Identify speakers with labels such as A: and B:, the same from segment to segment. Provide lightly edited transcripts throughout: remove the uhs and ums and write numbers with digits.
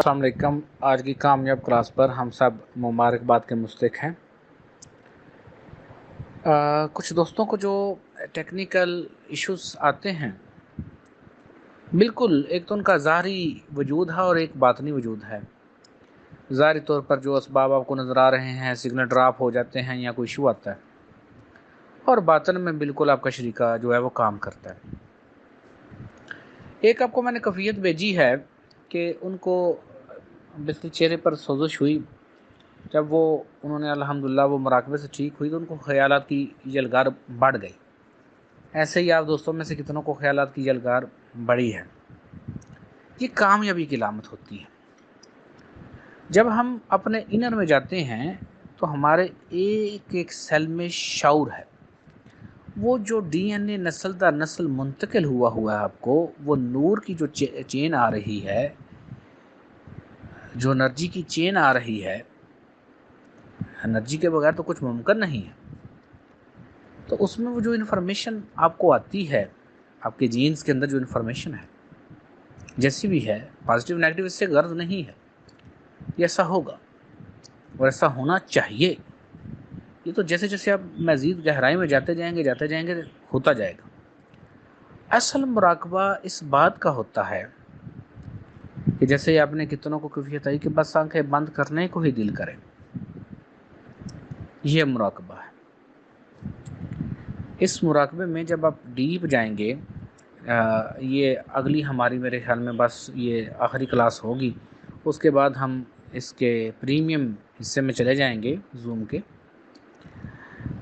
A: السلام علیکم۔ آج کی کامیاب کلاس پر ہم سب مبارکباد کے مستحق ہیں۔ کچھ دوستوں کو جو ٹیکنیکل ایشوز آتے ہیں، بالکل ایک تو ان کا ظاہری وجود ہے اور ایک باطنی وجود ہے۔ ظاہری طور پر جو اسباب آپ کو نظر آ رہے ہیں، سگنل ڈراپ ہو جاتے ہیں یا کوئی ایشو آتا ہے، اور باطن میں بالکل آپ کا شریکہ جو ہے وہ کام کرتا ہے۔ ایک آپ کو میں نے کیفیت بھیجی ہے کہ ان کو بالکل چہرے پر سوزش ہوئی جب انہوں نے الحمدللہ وہ مراقبے سے ٹھیک ہوئی، تو ان کو خیالات کی یلغار بڑھ گئی۔ ایسے ہی آپ دوستوں میں سے کتنوں کو خیالات کی یلغار بڑھی ہے۔ یہ کامیابی کی علامت ہوتی ہے۔ جب ہم اپنے انر میں جاتے ہیں تو ہمارے ایک ایک سیل میں شعور ہے۔ وہ جو ڈی این اے نسل در نسل منتقل ہوا ہے آپ کو، وہ نور کی جو چین آ رہی ہے، جو انرجی کی چین آ رہی ہے، انرجی کے بغیر تو کچھ ممکن نہیں ہے۔ تو اس میں وہ جو انفارمیشن آپ کو آتی ہے، آپ کے جینز کے اندر جو انفارمیشن ہے جیسی بھی ہے، پازیٹیو نیگیٹو، اس سے غرض نہیں ہے، یہ ایسا ہوگا اور ایسا ہونا چاہیے۔ یہ تو جیسے جیسے آپ مزید گہرائی میں جاتے جائیں گے ہوتا جائے گا۔ اصل مراقبہ اس بات کا ہوتا ہے کہ جیسے آپ نے کتنوں کو کیفیت آئی کہ بس آنکھیں بند کرنے کو ہی دل کرے، یہ مراقبہ ہے۔ اس مراقبے میں جب آپ ڈیپ جائیں گے، یہ اگلی ہماری میرے خیال میں بس یہ آخری کلاس ہوگی، اس کے بعد ہم اس کے پریمیم حصے میں چلے جائیں گے زوم کے،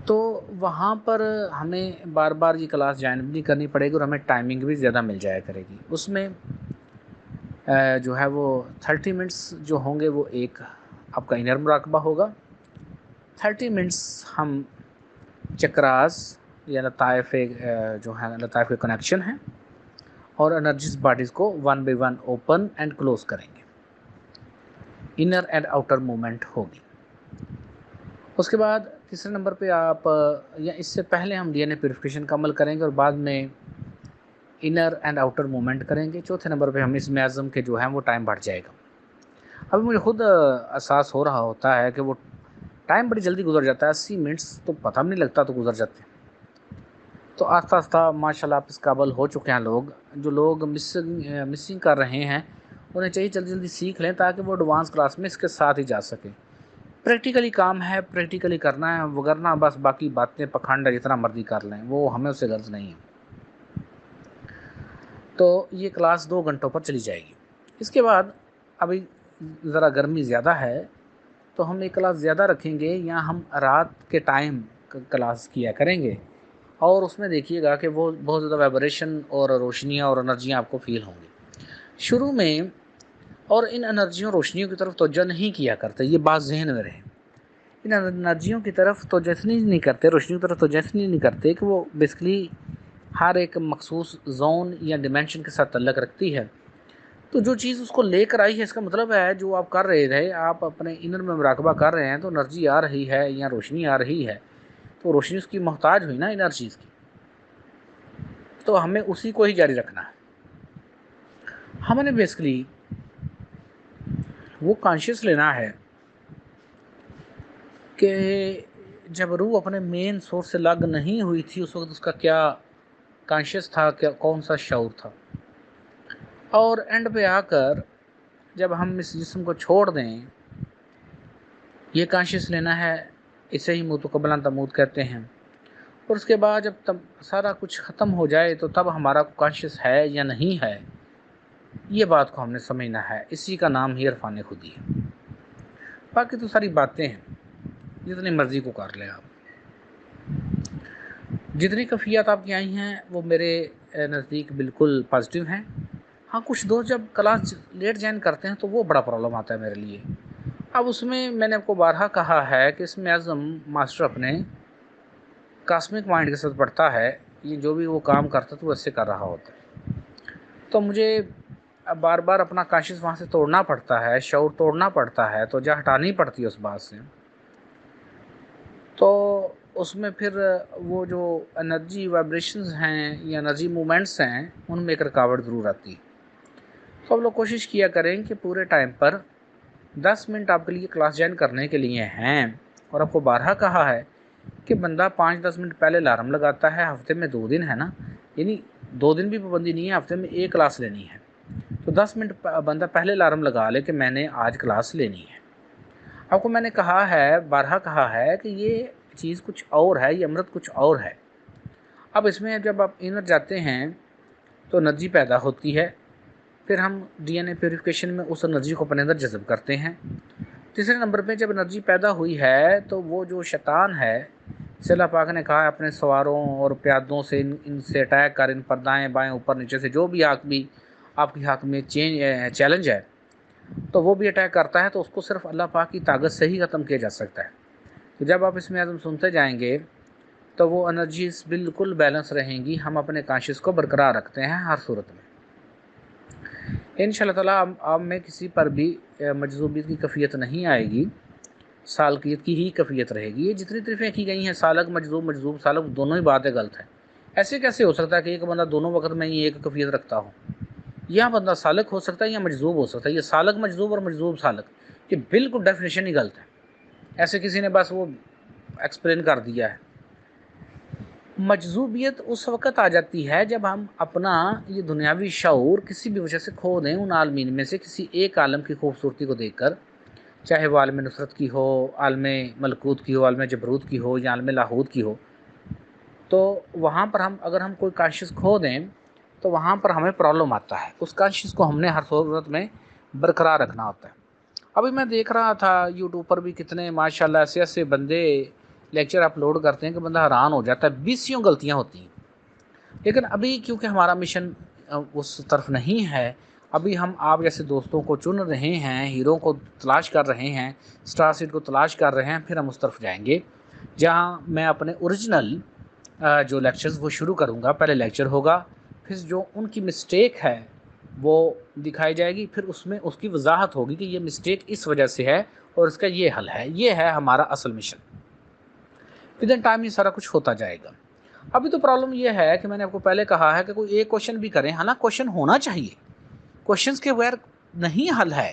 A: تو وہاں پر ہمیں بار بار یہ کلاس جوائن بھی نہیں کرنی پڑے گی اور ہمیں ٹائمنگ بھی زیادہ مل جایا کرے گی۔ اس میں جو ہے وہ 30 منٹس جو ہوں گے وہ ایک آپ کا انر مراقبہ ہوگا، 30 منٹس ہم چکراس یا لطائف جو ہے لطائف کے کنیکشن ہیں اور انرجیز باڈیز کو 1 بائی 1 اوپن اینڈ کلوز کریں گے، انر اینڈ آؤٹر موومنٹ ہوگی۔ اس کے بعد تیسرے نمبر پہ آپ یا اس سے پہلے ہم ڈی این اے پیوریفیکیشن کا عمل کریں گے اور بعد میں انر اینڈ آؤٹر موومنٹ کریں گے۔ چوتھے نمبر پہ ہم اس میازم کے جو ہیں وہ ٹائم بڑھ جائے گا۔ ابھی مجھے خود احساس ہو رہا ہوتا ہے کہ وہ ٹائم بڑی جلدی گزر جاتا ہے، 80 منٹس تو پتہ بھی نہیں لگتا تو گزر جاتے ہیں۔ تو آہستہ آہستہ ماشاءاللہ آپ اس قابل ہو چکے ہیں لوگ، جو لوگ مسنگ کر رہے ہیں انہیں چاہیے جلدی جلدی سیکھ لیں تاکہ وہ ایڈوانس کلاس میں اس کے ساتھ ہی جا سکیں۔ پریکٹیکلی کام ہے، پریکٹیکلی کرنا ہے، وگرنہ بس باقی باتیں پکھانڈ جتنا مرضی کر لیں، وہ ہمیں اس سے غرض نہیں ہے۔ تو یہ کلاس 2 گھنٹوں پر چلی جائے گی۔ اس کے بعد ابھی ذرا گرمی زیادہ ہے تو ہم ایک کلاس زیادہ رکھیں گے، یا ہم رات کے ٹائم کلاس کیا کریں گے، اور اس میں دیکھیے گا کہ وہ بہت زیادہ وائبریشن اور روشنیاں اور انرجیاں آپ کو فیل ہوں گی شروع میں، اور ان انرجیوں روشنیوں کی طرف توجہ نہیں کیا کرتے، یہ بات ذہن میں رہے۔ ان انرجیوں کی طرف توجہ نہیں کرتے، روشنیوں کی طرف توجہ نہیں کرتے کہ وہ بیسکلی ہر ایک مخصوص زون یا ڈیمینشن کے ساتھ تعلق رکھتی ہے۔ تو جو چیز اس کو لے کر آئی ہے، اس کا مطلب ہے جو آپ کر رہے تھے، آپ اپنے انر میں مراقبہ کر رہے ہیں تو انرجی آ رہی ہے یا روشنی آ رہی ہے، تو روشنی اس کی محتاج ہوئی نا انر چیز کی، تو ہمیں اسی کو ہی جاری رکھنا ہے۔ ہم نے بیسکلی وہ کانشیس لینا ہے کہ جب روح اپنے مین سورس سے لگ نہیں ہوئی تھی، اس وقت اس کا کیا کانشیس تھا، کیا کون سا شعور تھا، اور اینڈ پہ آ کر جب ہم اس جسم کو چھوڑ دیں، یہ کانشیس لینا ہے، اسے ہی موت قبلہ تموت کہتے ہیں، اور اس کے بعد جب سارا کچھ ختم ہو جائے تو تب ہمارا کانشیس ہے یا نہیں ہے، یہ بات کو ہم نے سمجھنا ہے۔ اسی کا نام ہی عرفان خودی ہے۔ باقی تو ساری باتیں ہیں، جتنی مرضی کو کر لیں آپ، جتنی کیفیات آپ کی آئی ہیں وہ میرے نزدیک بالکل پازیٹیو ہیں۔ ہاں کچھ دوست جب کلاس لیٹ جوائن کرتے ہیں تو وہ بڑا پرابلم آتا ہے میرے لیے۔ اب اس میں نے آپ کو بارہا کہا ہے کہ اس میں اعظم ماسٹر اپنے کاسمک مائنڈ کے ساتھ پڑھتا ہے، یہ جو بھی وہ کام کرتا ہے تو وہ ایسے کر رہا ہوتا ہے، تو مجھے بار بار اپنا کانشیس وہاں سے توڑنا پڑتا ہے، شعور توڑنا پڑتا ہے، تو جا ہٹانی پڑتی ہے اس بات سے، تو اس میں پھر وہ جو انرجی وائبریشنز ہیں یا انرجی مومنٹس ہیں ان میں ایک رکاوٹ ضرور آتی ہے۔ تو آپ لوگ کوشش کیا کریں کہ پورے ٹائم پر 10 منٹ آپ کے لیے کلاس جوائن کرنے کے لیے ہیں، اور آپ کو بارہا کہا ہے کہ بندہ 5-10 منٹ پہلے الارم لگاتا ہے، ہفتے میں 2 دن ہے نا، یعنی 2 دن بھی پابندی نہیں ہے، ہفتے میں ایک کلاس لینی ہے، تو 10 منٹ بندہ پہلے الارم لگا لے کہ میں نے آج کلاس لینی ہے۔ آپ کو میں نے کہا ہے، بارہا کہا ہے کہ یہ چیز کچھ اور ہے، یہ امرت کچھ اور ہے۔ اب اس میں جب آپ انر جاتے ہیں تو انرجی پیدا ہوتی ہے، پھر ہم ڈی این اے پیوریفیکیشن میں اس انرجی کو اپنے اندر جذب کرتے ہیں۔ تیسرے نمبر پہ جب انرجی پیدا ہوئی ہے تو وہ جو شیطان ہے، جسے اللہ پاک نے کہا ہے اپنے سواروں اور پیادوں سے ان سے اٹیک کر، ان پر دائیں بائیں اوپر نیچے سے جو بھی آپ کی حق میں چیلنج ہے تو وہ بھی اٹیک کرتا ہے، تو اس کو صرف اللہ پاک کی طاقت سے ہی ختم کیا جا سکتا ہے۔ تو جب آپ اس میں اعظم سنتے جائیں گے تو وہ انرجیز بالکل بیلنس رہیں گی، ہم اپنے کانشیس کو برقرار رکھتے ہیں ہر صورت میں۔ انشاءاللہ تعالیٰ اب میں کسی پر بھی مجذوبیت کی کیفیت نہیں آئے گی، سالکیت کی ہی کیفیت رہے گی۔ یہ جتنی تعریفیں کی گئی ہیں سالک مجذوب سالک دونوں ہی باتیں غلط ہیں۔ ایسے کیسے ہو سکتا ہے کہ ایک بندہ دونوں وقت میں ہی ایک کیفیت رکھتا ہو؟ یا بندہ سالک ہو سکتا ہے یا مجذوب ہو سکتا ہے، یہ سالک مجذوب اور مجذوب سالک، یہ بالکل ڈیفینیشن ہی غلط ہے۔ ایسے کسی نے بس وہ ایکسپلین کر دیا ہے۔ مجذوبیت اس وقت آ جاتی ہے جب ہم اپنا یہ دنیاوی شعور کسی بھی وجہ سے کھو دیں، ان عالمین میں سے کسی ایک عالم کی خوبصورتی کو دیکھ کر، چاہے وہ عالم نصرت کی ہو، عالم ملکوت کی ہو، عالم جبروت کی ہو یا عالم لاہوت کی ہو، تو وہاں پر اگر ہم کوئی کانشیس کھو دیں تو وہاں پر ہمیں پرابلم آتا ہے۔ اس کانشیس کو ہم نے ہر صورت میں برقرار رکھنا ہوتا ہے۔ ابھی میں دیکھ رہا تھا یوٹیوب پر بھی کتنے ماشاءاللہ ایسے بندے لیکچر اپلوڈ کرتے ہیں کہ بندہ حیران ہو جاتا ہے، 20 غلطیاں ہوتی ہیں۔ لیکن ابھی کیونکہ ہمارا مشن اس طرف نہیں ہے، ابھی ہم آپ جیسے دوستوں کو چن رہے ہیں، ہیرو کو تلاش کر رہے ہیں، سٹار سیڈ کو تلاش کر رہے ہیں، پھر ہم اس طرف جائیں گے جہاں میں اپنے اوریجنل جو لیکچرز وہ شروع کروں گا۔ پہلے لیکچر ہوگا، پھر جو ان کی مسٹیک ہے وہ دکھائی جائے گی، پھر اس میں اس کی وضاحت ہوگی کہ یہ مسٹیک اس وجہ سے ہے اور اس کا یہ حل ہے۔ یہ ہے ہمارا اصل مشن۔ ودن ٹائم یہ سارا کچھ ہوتا جائے گا۔ ابھی تو پرابلم یہ ہے کہ میں نے آپ کو پہلے کہا ہے کہ کوئی ایک کوشچن بھی کریں، حالانکہ کوشچن ہونا چاہیے، کوشچنس کے بغیر نہیں حل ہے،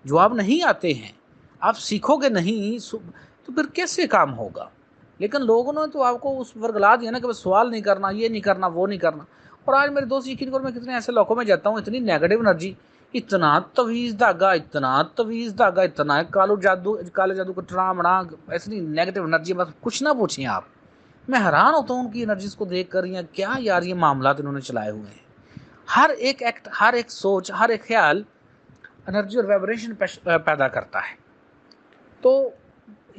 A: جواب نہیں آتے ہیں، آپ سیکھو گے نہیں تو پھر کیسے کام ہوگا؟ لیکن لوگوں نے تو آپ کو اس ورگلا دیا نا کہ بس سوال نہیں کرنا، یہ نہیں کرنا، وہ نہیں کرنا۔ اور آج میرے دوست یقین کرو میں کتنے ایسے علاقوں میں جاتا ہوں، اتنی نیگیٹو انرجی، اتنا طویز دھاگا، اتنا کالے جادو کا ٹرامڑا، ایسی نیگیٹو انرجی، بس کچھ نہ پوچھیں آپ۔ میں حیران ہوتا ہوں ان کی انرجیز کو دیکھ کر، یا کیا یار یہ معاملات انہوں نے چلائے ہوئے ہیں۔ ہر ایک ایکٹ، ہر ایک سوچ، ہر ایک خیال انرجی اور وائبریشن پیدا کرتا ہے۔ تو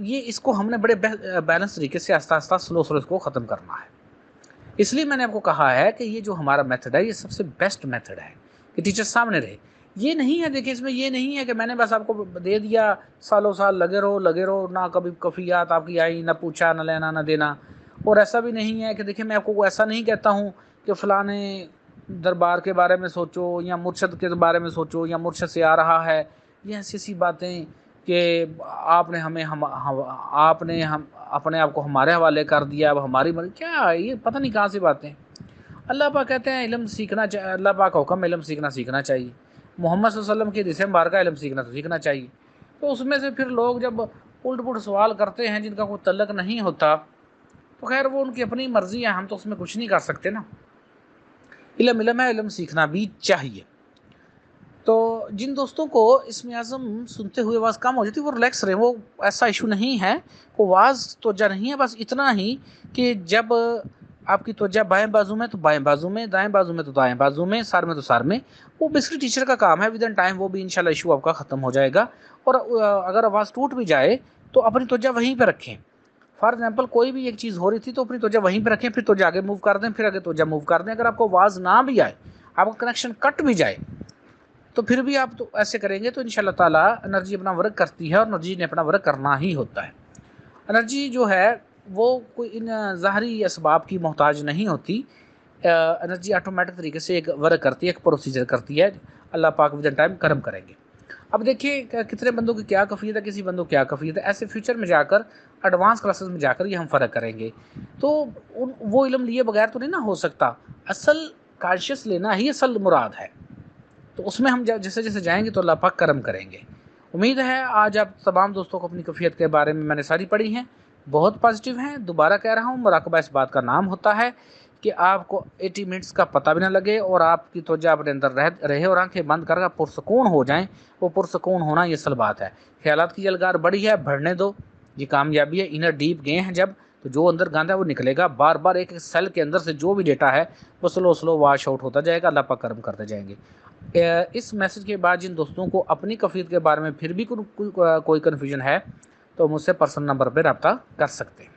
A: یہ اس کو ہم نے بڑے بیلنس طریقے سے آہستہ آہستہ سلو اس کو ختم کرنا ہے۔ اس لیے میں نے آپ کو کہا ہے کہ یہ جو ہمارا میتھڈ ہے یہ سب سے بیسٹ میتھڈ ہے کہ ٹیچر سامنے رہے۔ یہ نہیں ہے، دیکھیں اس میں یہ نہیں ہے کہ میں نے بس آپ کو دے دیا، سالوں سال لگے رہو، نہ کبھی کفیات آپ کی آئی، نہ پوچھا، نہ لینا نہ دینا۔ اور ایسا بھی نہیں ہے کہ دیکھیں میں آپ کو ایسا نہیں کہتا ہوں کہ فلانے دربار کے بارے میں سوچو یا مرشد کے بارے میں سوچو یا مرشد سے آ رہا ہے، یہ ایسی باتیں کہ آپ نے اپنے آپ کو ہمارے حوالے کر دیا، اب ہماری کیا یہ پتہ نہیں کہاں سے باتیں۔ اللہ پاک کہتے ہیں علم سیکھنا چاہیے، اللہ پاک کا حکم علم سیکھنا چاہیے، محمد صلی اللہ علیہ وسلم کی حدیث مبارکہ علم سیکھنا چاہیے۔ تو اس میں سے پھر لوگ جب الٹ پلٹ سوال کرتے ہیں جن کا کوئی تعلق نہیں ہوتا، تو خیر وہ ان کی اپنی مرضی ہے، ہم تو اس میں کچھ نہیں کر سکتے نا۔ علم ہے، علم سیکھنا بھی چاہیے۔ تو جن دوستوں کو اس میں اعظم سنتے ہوئے آواز کم ہو جاتی ہے وہ ریلیکس رہیں، وہ ایسا ایشو نہیں ہے، وہ آواز توجہ نہیں ہے، بس اتنا ہی کہ جب آپ کی توجہ بائیں بازو میں تو بائیں بازو میں، دائیں بازو میں تو دائیں بازو میں، سر میں تو سر میں، وہ بیسکلی ٹیچر کا کام ہے۔ ودن ٹائم وہ بھی انشاءاللہ ایشو آپ کا ختم ہو جائے گا۔ اور اگر آواز ٹوٹ بھی جائے تو اپنی توجہ وہیں پہ رکھیں۔ فار ایگزامپل کوئی بھی ایک چیز ہو رہی تھی تو اپنی توجہ وہیں پہ رکھیں، پھر توجہ آگے موو کر دیں، پھر آگے توجہ موو کر دیں۔ اگر آپ کو آواز نہ بھی آئے، آپ کا کنیکشن کٹ بھی جائے، تو پھر بھی آپ تو ایسے کریں گے تو انشاءاللہ تعالیٰ انرجی اپنا ورک کرتی ہے، اور انرجی نے اپنا ورک کرنا ہی ہوتا ہے۔ انرجی جو ہے وہ کوئی ان ظاہری اسباب کی محتاج نہیں ہوتی، انرجی آٹومیٹک طریقے سے ایک ورک کرتی ہے، ایک پروسیجر کرتی ہے۔ اللہ پاک ودن ٹائم کرم کریں گے۔ اب دیکھیں کتنے بندوں کی کیا کفیت ہے، کسی بندوں کی کیا کفیت ہے، ایسے فیوچر میں جا کر ایڈوانس کلاسز میں جا کر یہ ہم فرق کریں گے۔ تو وہ علم لیے بغیر تو نہیں نہ ہو سکتا، اصل کانشیس لینا ہی اصل مراد ہے۔ تو اس میں ہم جیسے جیسے جائیں گے تو اللہ پاک کرم کریں گے۔ امید ہے آج آپ تمام دوستوں کو اپنی کیفیت کے بارے میں نے ساری پڑھی ہیں، بہت پازیٹیو ہیں۔ دوبارہ کہہ رہا ہوں، مراقبہ اس بات کا نام ہوتا ہے کہ آپ کو 80 منٹس کا پتہ بھی نہ لگے اور آپ کی توجہ اپنے اندر رہے اور آنکھیں بند کر کے پرسکون ہو جائیں۔ وہ پرسکون ہونا یہ اصل بات ہے۔ خیالات کی یلغار بڑی ہے، بڑھنے دو، یہ کامیابی ہے۔ انر ڈیپ گئے ہیں جب، تو جو اندر گند ہے وہ نکلے گا۔ بار بار ایک سیل کے اندر سے جو بھی ڈیٹا ہے وہ سلو واش آؤٹ ہوتا جائے گا۔ اللہ پاک کرم کرتے جائیں گے۔ اس میسج کے بعد جن دوستوں کو اپنی کیفیت کے بارے میں پھر بھی کوئی کنفیوژن ہے تو مجھ سے پرسنل نمبر پہ رابطہ کر سکتے ہیں۔